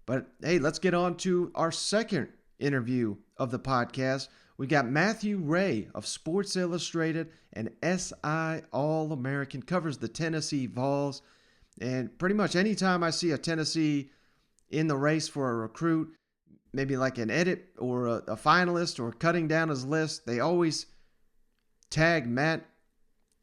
But hey, let's get on to our second interview of the podcast. We got Matthew Ray of Sports Illustrated and SI All American, covers the Tennessee Vols. And pretty much anytime I see a Tennessee in the race for a recruit, maybe like an edit or a finalist or cutting down his list, they always tag Matt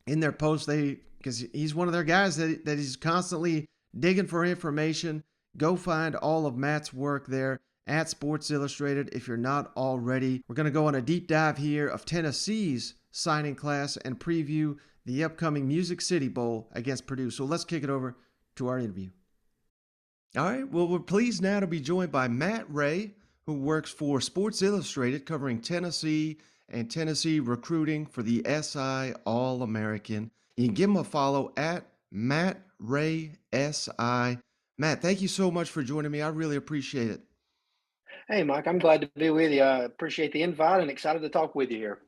in their post. Because he's one of their guys that he's constantly digging for information. Go find all of Matt's work there at Sports Illustrated if you're not already. We're going to go on a deep dive here of Tennessee's signing class and preview the upcoming Music City Bowl against Purdue. So let's kick it over to our interview. All right, well, we're pleased now to be joined by Matt Ray, who works for Sports Illustrated covering Tennessee and Tennessee recruiting for the SI All American. You can give him a follow at Matt Ray SI. Matt, thank you so much for joining me. I really appreciate it. Hey, Mike, I'm glad to be with you. I appreciate the invite and excited to talk with you here.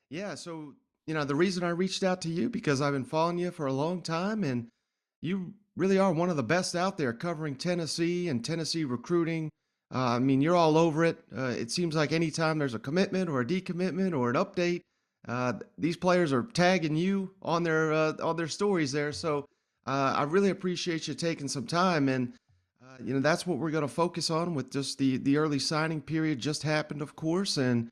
Yeah, so, the reason I reached out to you because I've been following you for a long time, and you really are one of the best out there covering Tennessee and Tennessee recruiting. You're all over it. It seems like anytime there's a commitment or a decommitment or an update, these players are tagging you on their stories there. So I really appreciate you taking some time, and that's what we're going to focus on with just the early signing period just happened, of course, and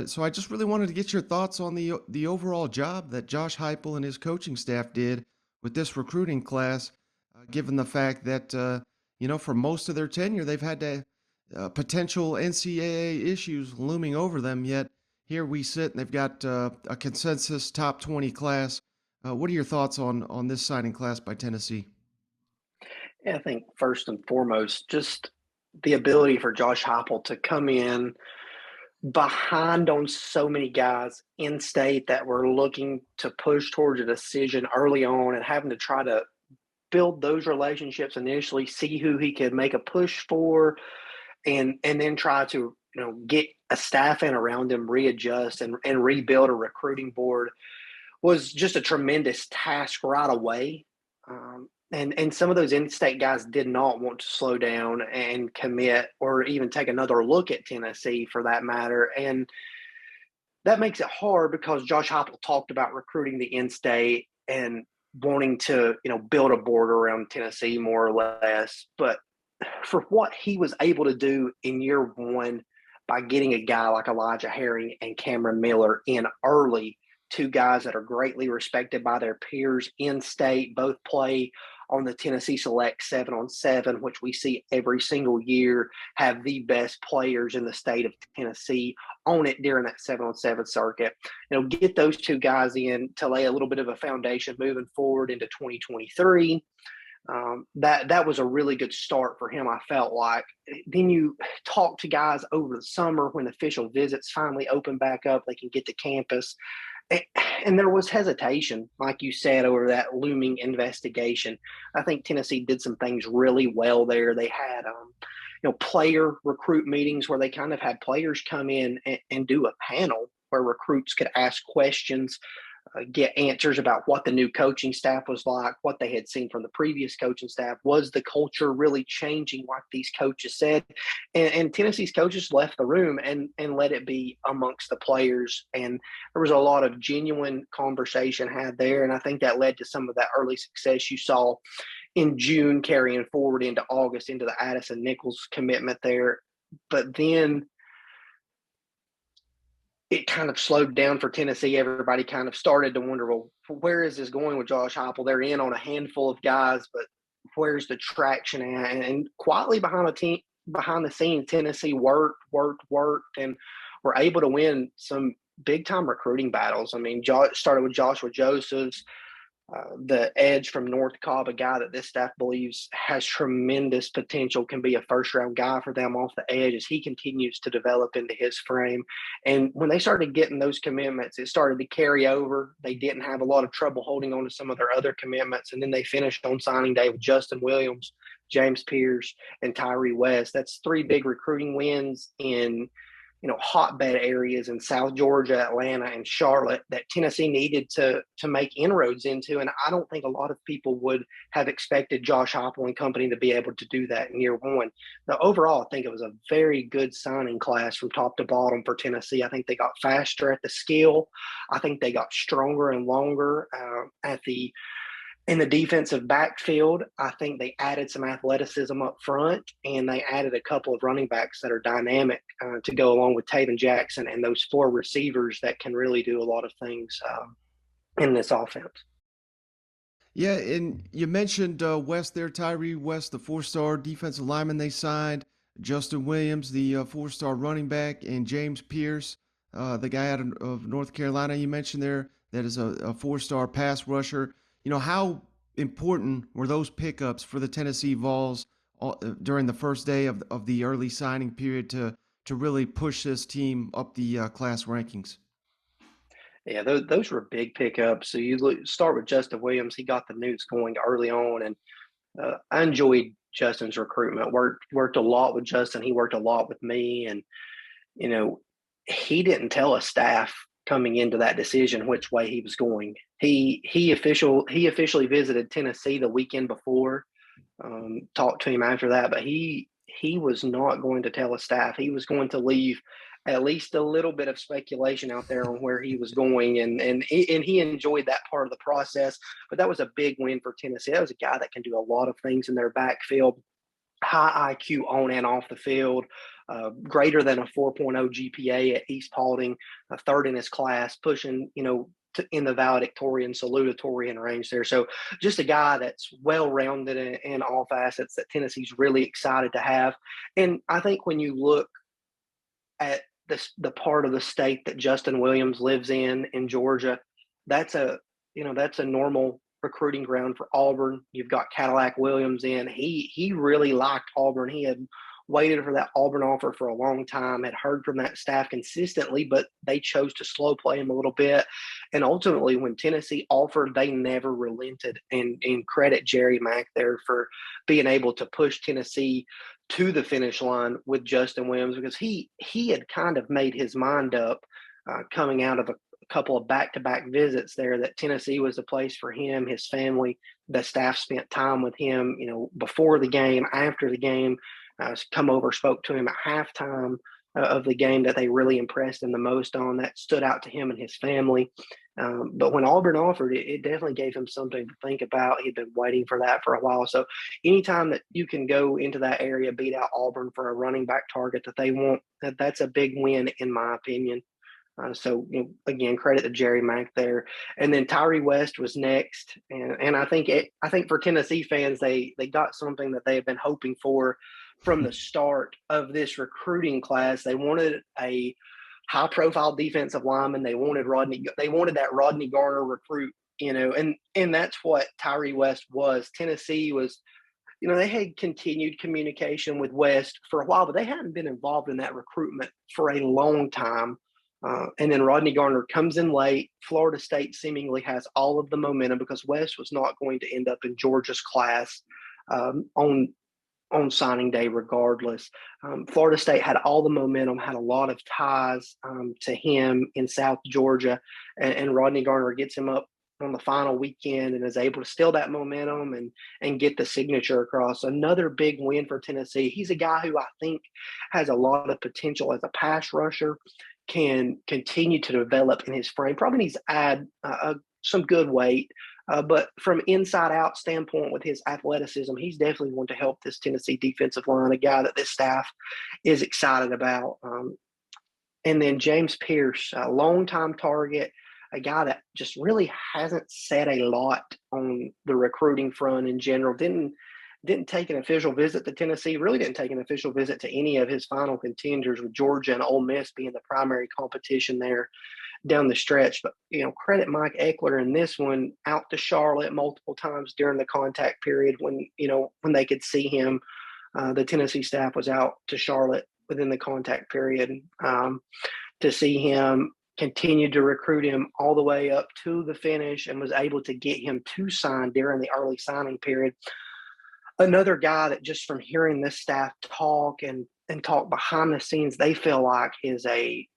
so I just really wanted to get your thoughts on the overall job that Josh Heupel and his coaching staff did with this recruiting class, given the fact that for most of their tenure they've had potential NCAA issues looming over them. Yet here we sit and they've got a consensus top 20 class. What are your thoughts on this signing class by Tennessee? Yeah, I think first and foremost, just the ability for Josh Heupel to come in behind on so many guys in state that were looking to push towards a decision early on and having to try to build those relationships initially, see who he could make a push for, and then try to get a staff in around him, readjust and rebuild a recruiting board was just a tremendous task right away. And some of those in-state guys did not want to slow down and commit or even take another look at Tennessee for that matter. And that makes it hard because Josh Heupel talked about recruiting the in-state and wanting to, build a board around Tennessee more or less. But for what he was able to do in year one by getting a guy like Elijah Herring and Cameron Miller in early, two guys that are greatly respected by their peers in state, both play on the Tennessee Select 7-on-7, which we see every single year, have the best players in the state of Tennessee on it during that 7-on-7 circuit. Get those two guys in to lay a little bit of a foundation moving forward into 2023. That was a really good start for him, I felt like. Then you talk to guys over the summer when official visits finally open back up, they can get to campus. And there was hesitation, like you said, over that looming investigation. I think Tennessee did some things really well there. They had, player recruit meetings where they kind of had players come in and do a panel where recruits could ask questions, get answers about what the new coaching staff was like, what they had seen from the previous coaching staff. Was the culture really changing like these coaches said? And Tennessee's coaches left the room and let it be amongst the players. And there was a lot of genuine conversation had there. And I think that led to some of that early success you saw in June carrying forward into August into the Addison Nichols commitment there. But then it kind of slowed down for Tennessee. Everybody kind of started to wonder, well, where is this going with Josh Heupel? They're in on a handful of guys, but where's the traction at? And quietly behind the scenes, Tennessee worked, and were able to win some big time recruiting battles. I mean, started with Joshua Josephs, the edge from North Cobb, a guy that this staff believes has tremendous potential, can be a first-round guy for them off the edge as he continues to develop into his frame. And when they started getting those commitments, it started to carry over. They didn't have a lot of trouble holding on to some of their other commitments. And then they finished on signing day with Justin Williams, James Pierce, and Tyree West. That's three big recruiting wins in hotbed areas in South Georgia, Atlanta, and Charlotte that Tennessee needed to make inroads into. And I don't think a lot of people would have expected Josh Heupel and company to be able to do that in year one. Now, overall, I think it was a very good signing class from top to bottom for Tennessee. I think they got faster at the skill. I think they got stronger and longer at the in the defensive backfield. I think they added some athleticism up front, and they added a couple of running backs that are dynamic to go along with Taven Jackson and those four receivers that can really do a lot of things in this offense. Yeah, and you mentioned West there, Tyree West, the four-star defensive lineman they signed, Justin Williams, the four-star running back, and James Pierce, the guy out of North Carolina you mentioned there, that is a four-star pass rusher. How important were those pickups for the Tennessee Vols during the first day of the early signing period to really push this team up the class rankings? Yeah, those were big pickups. So start with Justin Williams. He got the Newts going early on, and I enjoyed Justin's recruitment. Worked a lot with Justin. He worked a lot with me, and you know, he didn't tell us staff coming into that decision which way he was going. He officially visited Tennessee the weekend before. Talked to him after that, but he was not going to tell his staff. He was going to leave at least a little bit of speculation out there on where he was going, and he enjoyed that part of the process. But that was a big win for Tennessee. That was a guy that can do a lot of things in their backfield, high IQ on and off the field, greater than a 4.0 GPA at East Paulding, a third in his class, pushing, in the valedictorian, salutatorian range there. So just a guy that's well-rounded in all facets that Tennessee's really excited to have. And I think when you look at the part of the state that Justin Williams lives in Georgia, that's a normal recruiting ground for Auburn. You've got Cadillac Williams in. He really liked Auburn. He had waited for that Auburn offer for a long time, had heard from that staff consistently, but they chose to slow play him a little bit. And ultimately, when Tennessee offered, they never relented. And credit Jerry Mack there for being able to push Tennessee to the finish line with Justin Williams, because he had kind of made his mind up coming out of a couple of back-to-back visits there that Tennessee was the place for him, his family. The staff spent time with him, before the game, after the game. Come over, spoke to him at halftime of the game that they really impressed him the most on. That stood out to him and his family. But when Auburn offered it, it definitely gave him something to think about. He'd been waiting for that for a while. So anytime that you can go into that area, beat out Auburn for a running back target that they want, that's a big win, in my opinion. So again, credit to Jerry Mack there, and then Tyree West was next, and I think for Tennessee fans, they got something that they have been hoping for from the start of this recruiting class. They wanted a high-profile defensive lineman. They wanted that Rodney Garner recruit, and that's what Tyree West was. Tennessee was. They had continued communication with West for a while, but they hadn't been involved in that recruitment for a long time. And then Rodney Garner comes in late. Florida State seemingly has all of the momentum because West was not going to end up in Georgia's class on signing day regardless. Florida State had all the momentum, had a lot of ties to him in South Georgia, and Rodney Garner gets him up on the final weekend and is able to steal that momentum and get the signature across. Another big win for Tennessee. He's a guy who I think has a lot of potential as a pass rusher, can continue to develop in his frame. Probably needs to add some good weight, but from inside out standpoint with his athleticism, he's definitely going to help this Tennessee defensive line, a guy that this staff is excited about. And then James Pierce, a longtime target, a guy that just really hasn't said a lot on the recruiting front in general. Didn't take an official visit to Tennessee, really didn't take an official visit to any of his final contenders, with Georgia and Ole Miss being the primary competition there down the stretch. But, credit Mike Eckler in this one, out to Charlotte multiple times during the contact period when they could see him. The Tennessee staff was out to Charlotte within the contact period to see him, continued to recruit him all the way up to the finish, and was able to get him to sign during the early signing period. Another guy that just from hearing this staff talk and talk behind the scenes, they feel like is a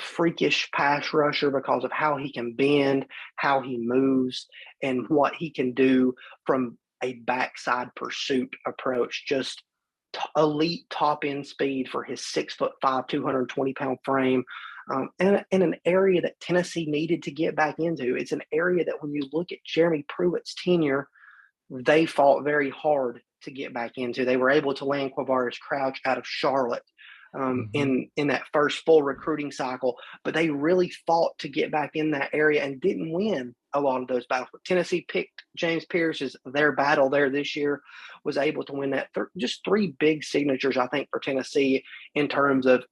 freakish pass rusher because of how he can bend, how he moves, and what he can do from a backside pursuit approach. Just elite top end speed for his 6'5", 220-pound frame. And in an area that Tennessee needed to get back into. It's an area that when you look at Jeremy Pruitt's tenure, they fought very hard to get back into. They were able to land Quavaris Crouch out of Charlotte Hmm. in that first full recruiting cycle, but they really fought to get back in that area and didn't win a lot of those battles. But Tennessee picked James Pierce as their battle there this year, was able to win that. Just three big signatures, I think, for Tennessee in terms of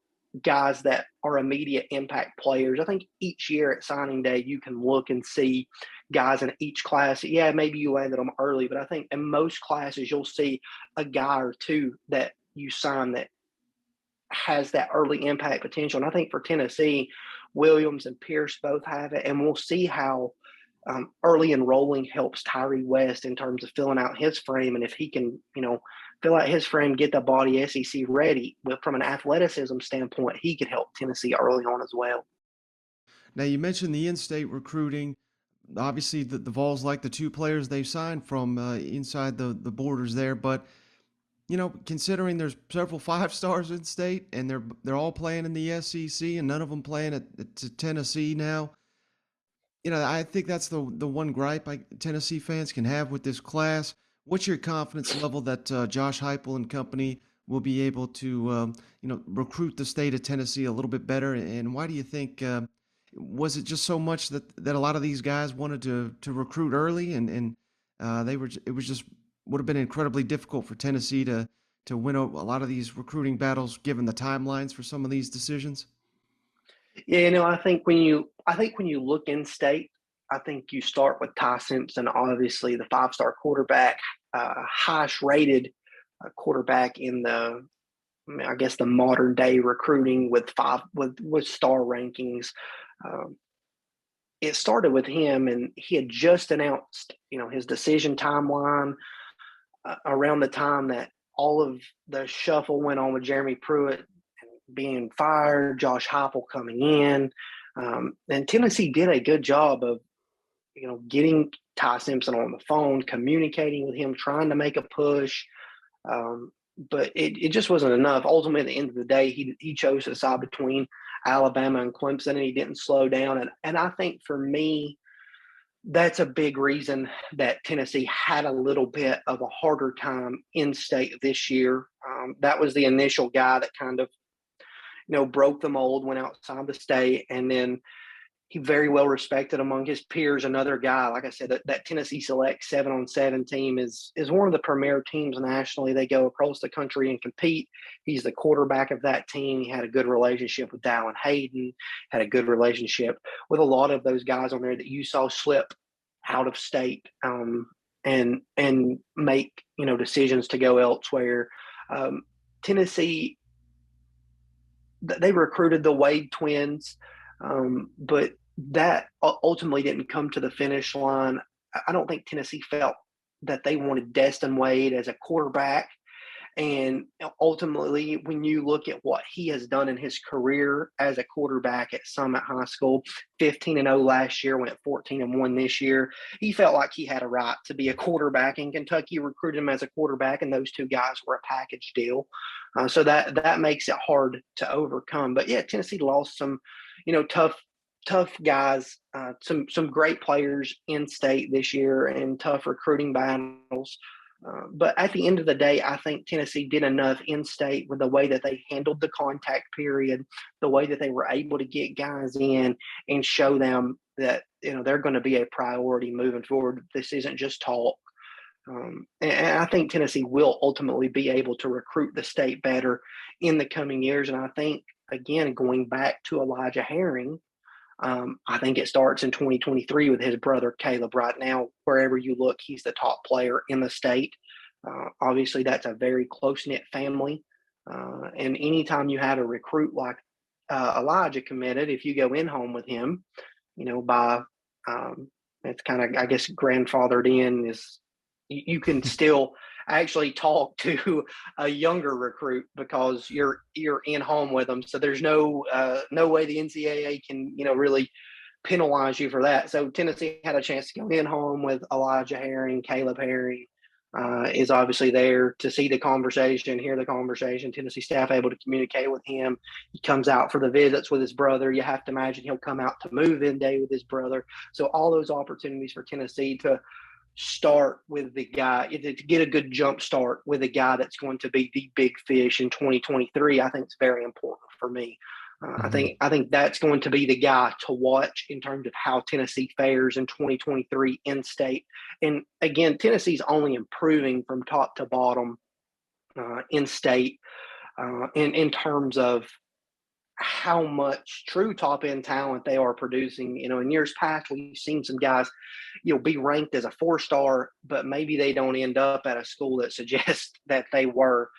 guys that are immediate impact players. I think each year at signing day, you can look and see guys in each class. Yeah, maybe you landed them early, but I think in most classes, you'll see a guy or two that you sign that has that early impact potential. And I think for Tennessee, Williams and Pierce both have it. And we'll see how early enrolling helps Tyree West in terms of filling out his frame. And if he can, fill out his frame, get the body SEC ready, but from an athleticism standpoint, he could help Tennessee early on as well. Now, you mentioned the in-state recruiting. Obviously, the Vols like the two players they've signed from inside the borders there, but considering there's several five stars in state and they're all playing in the SEC and none of them playing at Tennessee now. I think that's the one gripe Tennessee fans can have with this class. What's your confidence level that Josh Heupel and company will be able to recruit the state of Tennessee a little bit better? And why do you think was it just so much that a lot of these guys wanted to recruit early and it was just would have been incredibly difficult for Tennessee to win a lot of these recruiting battles given the timelines for some of these decisions? Yeah, I think when you look in state, I think you start with Ty Simpson, obviously the 5-star quarterback, highest rated quarterback in I guess the modern day recruiting with with star rankings. Um, it started with him, and he had just announced, his decision timeline around the time that all of the shuffle went on with Jeremy Pruitt being fired, Josh Heupel coming in, and Tennessee did a good job of getting Ty Simpson on the phone, communicating with him, trying to make a push. But it just wasn't enough. Ultimately, at the end of the day, he chose to side between Alabama and Clemson, and he didn't slow down. And I think for me, that's a big reason that Tennessee had a little bit of a harder time in state this year. That was the initial guy that kind of broke the mold, went outside the state, and then he very well respected among his peers. Another guy, like I said, that Tennessee Select 7-on-7 team is one of the premier teams nationally. They go across the country and compete. He's the quarterback of that team. He had a good relationship with Dallin Hayden, had a good relationship with a lot of those guys on there that you saw slip out of state and make decisions to go elsewhere. Um, Tennessee, they recruited the Wade twins, but that ultimately didn't come to the finish line. I don't think Tennessee felt that they wanted Destin Wade as a quarterback. And ultimately, when you look at what he has done in his career as a quarterback at Summit High School, 15-0 last year, went 14-1 this year. He felt like he had a right to be a quarterback, and Kentucky recruited him as a quarterback, and those two guys were a package deal. So that makes it hard to overcome. But yeah, Tennessee lost some, tough guys, some great players in state this year, and tough recruiting battles. But at the end of the day, I think Tennessee did enough in state with the way that they handled the contact period, the way that they were able to get guys in and show them that they're going to be a priority moving forward. This isn't just talk. And I think Tennessee will ultimately be able to recruit the state better in the coming years. And I think, again, going back to Elijah Herring, I think it starts in 2023 with his brother Caleb. Right now, wherever you look, he's the top player in the state. Obviously, that's a very close knit family. And anytime you have a recruit like Elijah committed, if you go in home with him, by it's kind of, I guess, grandfathered in is you can still actually talk to a younger recruit because you're in home with them. So there's no way the NCAA can really penalize you for that. So Tennessee had a chance to go in home with Elijah Herring, Caleb Herring. Is obviously there to see the conversation, hear the conversation. Tennessee staff able to communicate with him. He comes out for the visits with his brother. You have to imagine he'll come out to move-in day with his brother. So all those opportunities for Tennessee to start with the guy, to get a good jump start with a guy that's going to be the big fish in 2023, I think is very important for me. I think that's going to be the guy to watch in terms of how Tennessee fares in 2023 in state. And again, Tennessee's only improving from top to bottom in state in terms of how much true top end talent they are producing. In years past, we've seen some guys, be ranked as a 4-star, but maybe they don't end up at a school that suggests that they were.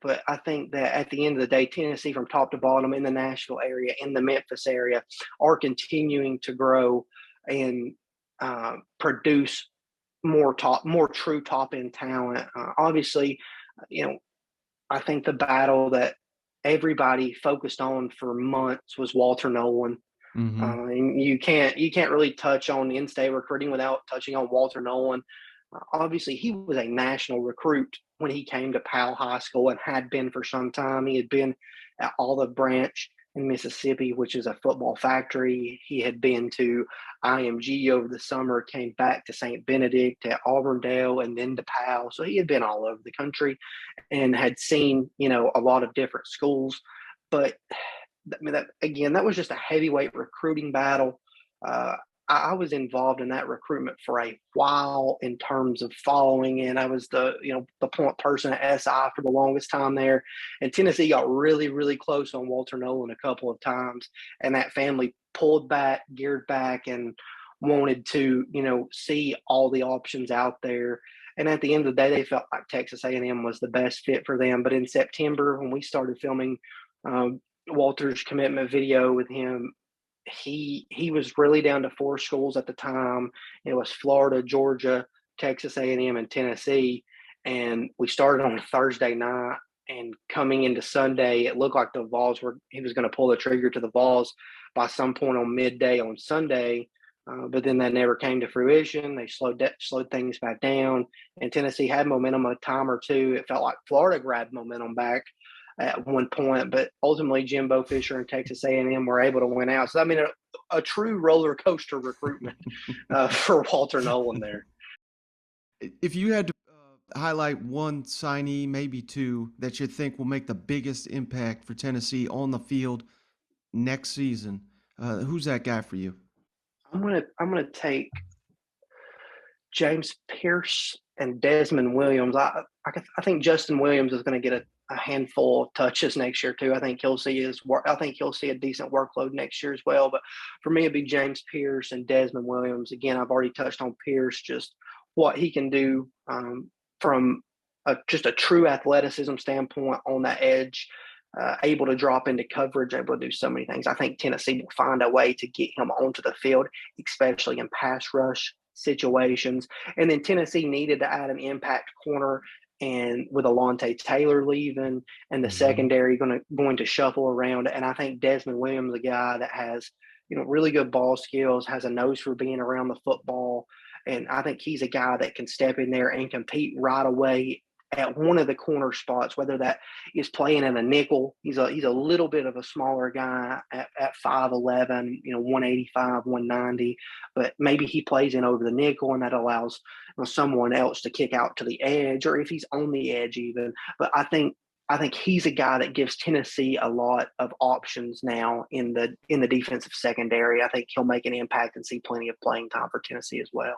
But I think that at the end of the day, Tennessee from top to bottom in the Nashville area, in the Memphis area, are continuing to grow and produce more true top end talent. Obviously, I think the battle that everybody focused on for months was Walter Nolan. And you can't really touch on in-state recruiting without touching on Walter Nolan. Obviously, he was a national recruit when he came to Powell High School and had been for some time. He had been at Olive Branch in Mississippi, which is a football factory. He had been to IMG over the summer, came back to St. Benedict, at Auburndale, and then to Powell. So he had been all over the country and had seen, a lot of different schools. But that was just a heavyweight recruiting battle. I was involved in that recruitment for a while in terms of following, and I was the point person at SI for the longest time there. And Tennessee got really, really close on Walter Nolan a couple of times, and that family pulled back, geared back, and wanted to see all the options out there. And at the end of the day, they felt like Texas A&M was the best fit for them. But in September, when we started filming Walter's commitment video with him, he was really down to 4 schools at the time. It was Florida, Georgia, Texas A&M, and Tennessee. And we started on a Thursday night, and coming into Sunday, it looked like he was going to pull the trigger to the Vols by some point on midday on Sunday. But then that never came to fruition. They slowed things back down, and Tennessee had momentum a time or two. It felt like Florida grabbed momentum back at one point, but ultimately Jimbo Fisher and Texas A&M were able to win out. So, I mean, a true roller coaster recruitment for Walter Nolan there. If you had to highlight one signee, maybe two, that you think will make the biggest impact for Tennessee on the field next season, who's that guy for you? I'm gonna take James Pierce and Desmond Williams. I think Justin Williams is going to get a handful of touches next year too. I think he'll see a decent workload next year as well. But for me, it'd be James Pierce and Desmond Williams. Again, I've already touched on Pierce, just what he can do from just a true athleticism standpoint on that edge. Able to drop into coverage, able to do so many things. I think Tennessee will find a way to get him onto the field, especially in pass rush situations. And then Tennessee needed to add an impact corner, and with Alontae Taylor leaving and the secondary going to shuffle around. And I think Desmond Williams, a guy that has really good ball skills, has a nose for being around the football. And I think he's a guy that can step in there and compete right away at one of the corner spots, whether that is playing in a nickel. He's a little bit of a smaller guy at 5'11", 185, 190, but maybe he plays in over the nickel, and that allows someone else to kick out to the edge, or if he's on the edge even. But I think he's a guy that gives Tennessee a lot of options now in the defensive secondary. I think he'll make an impact and see plenty of playing time for Tennessee as well.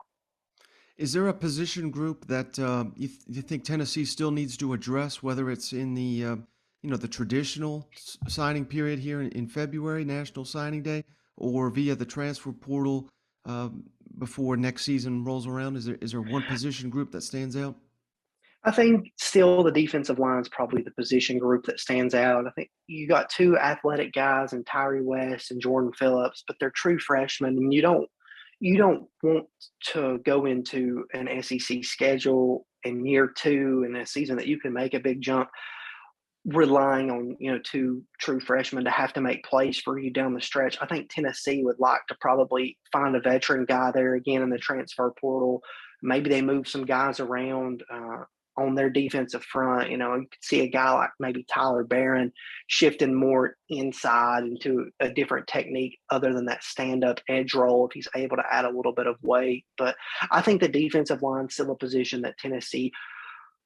Is there a position group that you think Tennessee still needs to address, whether it's in the the traditional signing period here in February, National Signing Day, or via the transfer portal before next season rolls around? Is there one position group that stands out? I think still the defensive line is probably the position group that stands out. I think you got 2 athletic guys in Tyree West and Jordan Phillips, but they're true freshmen, and you don't you don't want to go into an SEC schedule in year 2 in a season that you can make a big jump relying on, 2 true freshmen to have to make plays for you down the stretch. I think Tennessee would like to probably find a veteran guy there again in the transfer portal. Maybe they move some guys around on their defensive front. You could see a guy like maybe Tyler Barron shifting more inside into a different technique other than that stand-up edge roll if he's able to add a little bit of weight. But I think the defensive line is still a position that Tennessee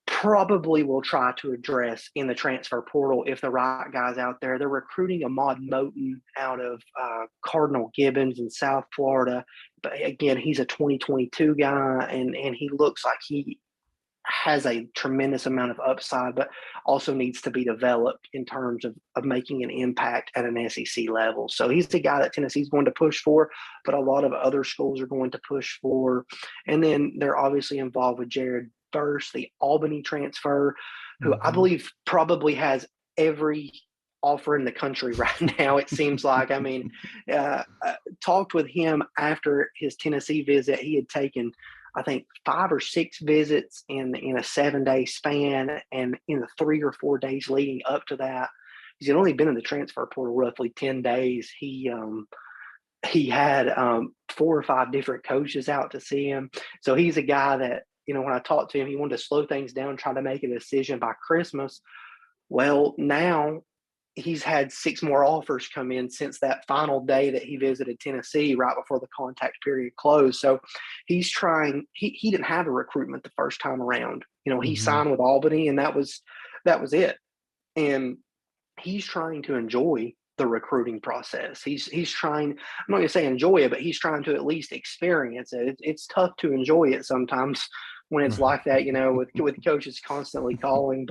probably will try to address in the transfer portal if the right guy's out there. They're recruiting Ahmad Moten out of Cardinal Gibbons in South Florida. But again, he's a 2022 guy, and he looks like he has a tremendous amount of upside, but also needs to be developed in terms of making an impact at an SEC level. So he's the guy that Tennessee's going to push for, but a lot of other schools are going to push for. And then they're obviously involved with Jared Verse, the Albany transfer, who I Mm-hmm. believe probably has every offer in the country right now, it seems like. I mean, talked with him after his Tennessee visit. He had taken, I think, 5 or 6 visits in a 7-day span, and in the 3 or 4 days leading up to that, he's only been in the transfer portal roughly 10 days. He had 4 or 5 different coaches out to see him. So he's a guy that, when I talked to him, he wanted to slow things down, try to make a decision by Christmas. Well, now he's had 6 more offers come in since that final day that he visited Tennessee right before the contact period closed. So he's trying. He didn't have a recruitment the first time around. He Mm-hmm. signed with Albany, and that was it. And he's trying to enjoy the recruiting process. He's trying. I'm not going to say enjoy it, but he's trying to at least experience it. It's tough to enjoy it sometimes when it's Right. like that, with coaches constantly calling.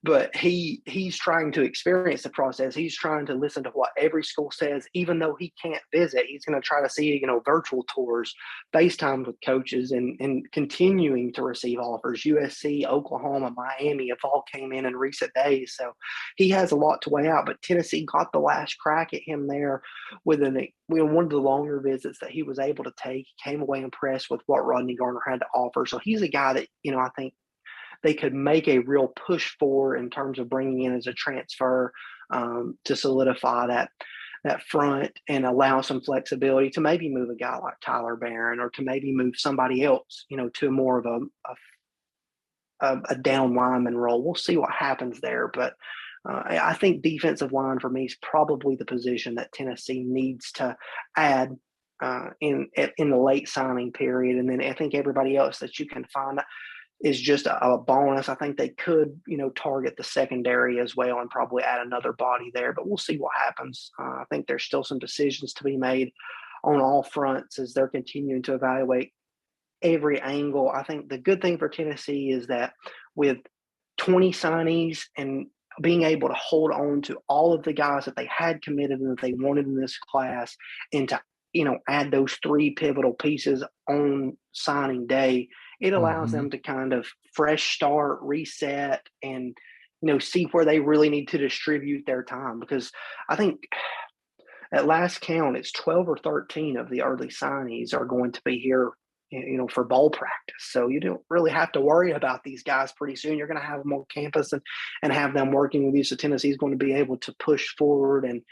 But he's trying to experience the process. He's trying to listen to what every school says, even though he can't visit. He's going to try to see, virtual tours, FaceTime with coaches, and continuing to receive offers. USC, Oklahoma, Miami have all came in recent days. So he has a lot to weigh out. But Tennessee got the last crack at him there with one of the longer visits that he was able to take. He came away impressed with what Rodney Garner had to offer. So he's a guy that, I think they could make a real push for in terms of bringing in as a transfer to solidify that front and allow some flexibility to maybe move a guy like Tyler Barron, or to maybe move somebody else, to more of a down lineman role. We'll see what happens there, but I think defensive line for me is probably the position that Tennessee needs to add in the late signing period, and then I think everybody else that you can find is just a bonus. I think they could, target the secondary as well and probably add another body there, but we'll see what happens. I think there's still some decisions to be made on all fronts as they're continuing to evaluate every angle. I think the good thing for Tennessee is that with 20 signees and being able to hold on to all of the guys that they had committed and that they wanted in this class, and to add those 3 pivotal pieces on signing day, it allows Mm-hmm. them to kind of fresh start, reset, and see where they really need to distribute their time. Because I think at last count, it's 12 or 13 of the early signees are going to be here, for bowl practice. So you don't really have to worry about these guys pretty soon. You're going to have them on campus and have them working with you. So Tennessee is going to be able to push forward and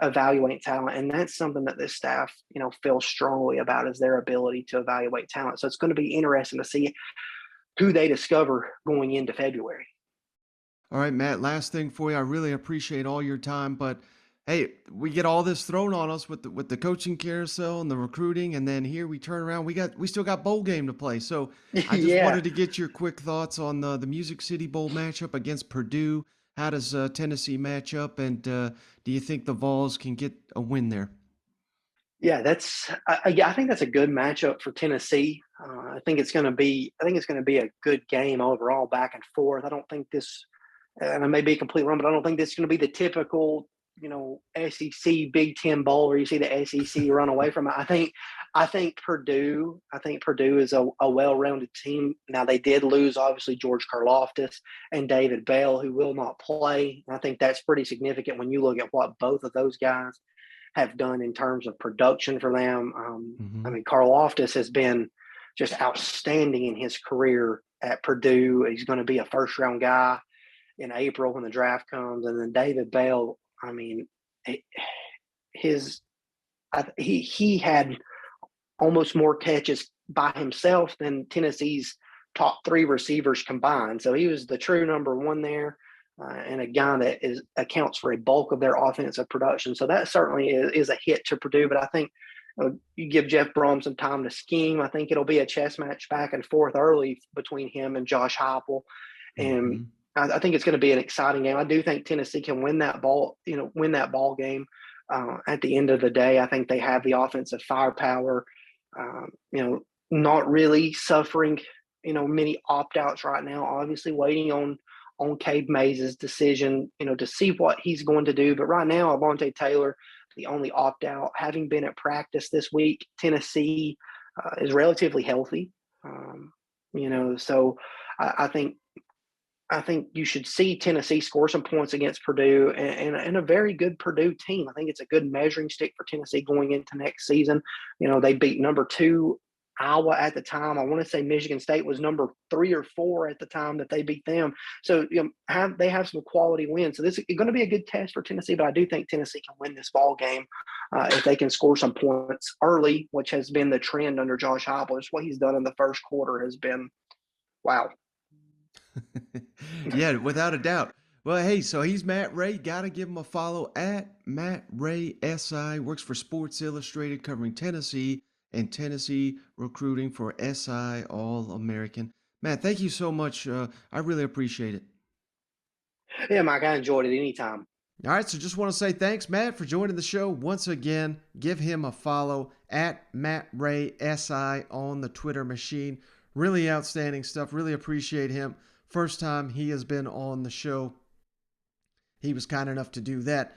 evaluate talent. And that's something that this staff, feels strongly about, is their ability to evaluate talent. So it's going to be interesting to see who they discover going into February. All right, Matt, last thing for you. I really appreciate all your time, but hey, we get all this thrown on us with the coaching carousel and the recruiting, and then here we turn around. We still got bowl game to play. So I just Yeah. wanted to get your quick thoughts on the Music City Bowl matchup against Purdue. How does Tennessee match up, and do you think the Vols can get a win there? Yeah, I think that's a good matchup for Tennessee. I think it's going to be. I think it's going to be a good game overall, back and forth. I don't think this, and I may be completely wrong, but I don't think this is going to be the typical, SEC Big Ten bowl where you see the SEC run away from it. I think Purdue. I think Purdue is a well-rounded team. Now they did lose, obviously, George Karlaftis and David Bell, who will not play. I think that's pretty significant when you look at what both of those guys have done in terms of production for them. I Mm-hmm. mean, Carl Loftus has been just outstanding in his career at Purdue. He's going to be a first round guy in April when the draft comes. And then David Bell, I mean, his he had almost more catches by himself than Tennessee's top three receivers combined. So he was the true number one there. And a guy that accounts for a bulk of their offensive production. So that certainly is a hit to Purdue. But I think you give Jeff Brom some time to scheme. I think it'll be a chess match back and forth early between him and Josh Heupel. And Mm-hmm. I think it's going to be an exciting game. I do think Tennessee can win that ball game. At the end of the day, I think they have the offensive firepower. Not really suffering, many opt outs right now. Obviously, waiting on Cade Mays' decision, to see what he's going to do. But right now, Avonte Taylor, the only opt out, having been at practice this week. Tennessee is relatively healthy. So I think you should see Tennessee score some points against Purdue and a very good Purdue team. I think it's a good measuring stick for Tennessee going into next season. They beat number 2 Iowa at the time. I want to say Michigan State was number 3 or 4 at the time that they beat them. So they have some quality wins. So this is going to be a good test for Tennessee, but I do think Tennessee can win this ball game if they can score some points early, which has been the trend under Josh Heupel. What he's done in the first quarter has been wow. Yeah, without a doubt. Well, hey, so he's Matt Ray. Got to give him a follow at Matt Ray SI. Works for Sports Illustrated, covering Tennessee and Tennessee recruiting for SI All American. Matt, thank you so much. I really appreciate it. Yeah, Mike, I enjoyed it anytime. All right, so just want to say thanks, Matt, for joining the show once again. Give him a follow at Matt Ray SI on the Twitter machine. Really outstanding stuff. Really appreciate him. First time he has been on the show. He was kind enough to do that.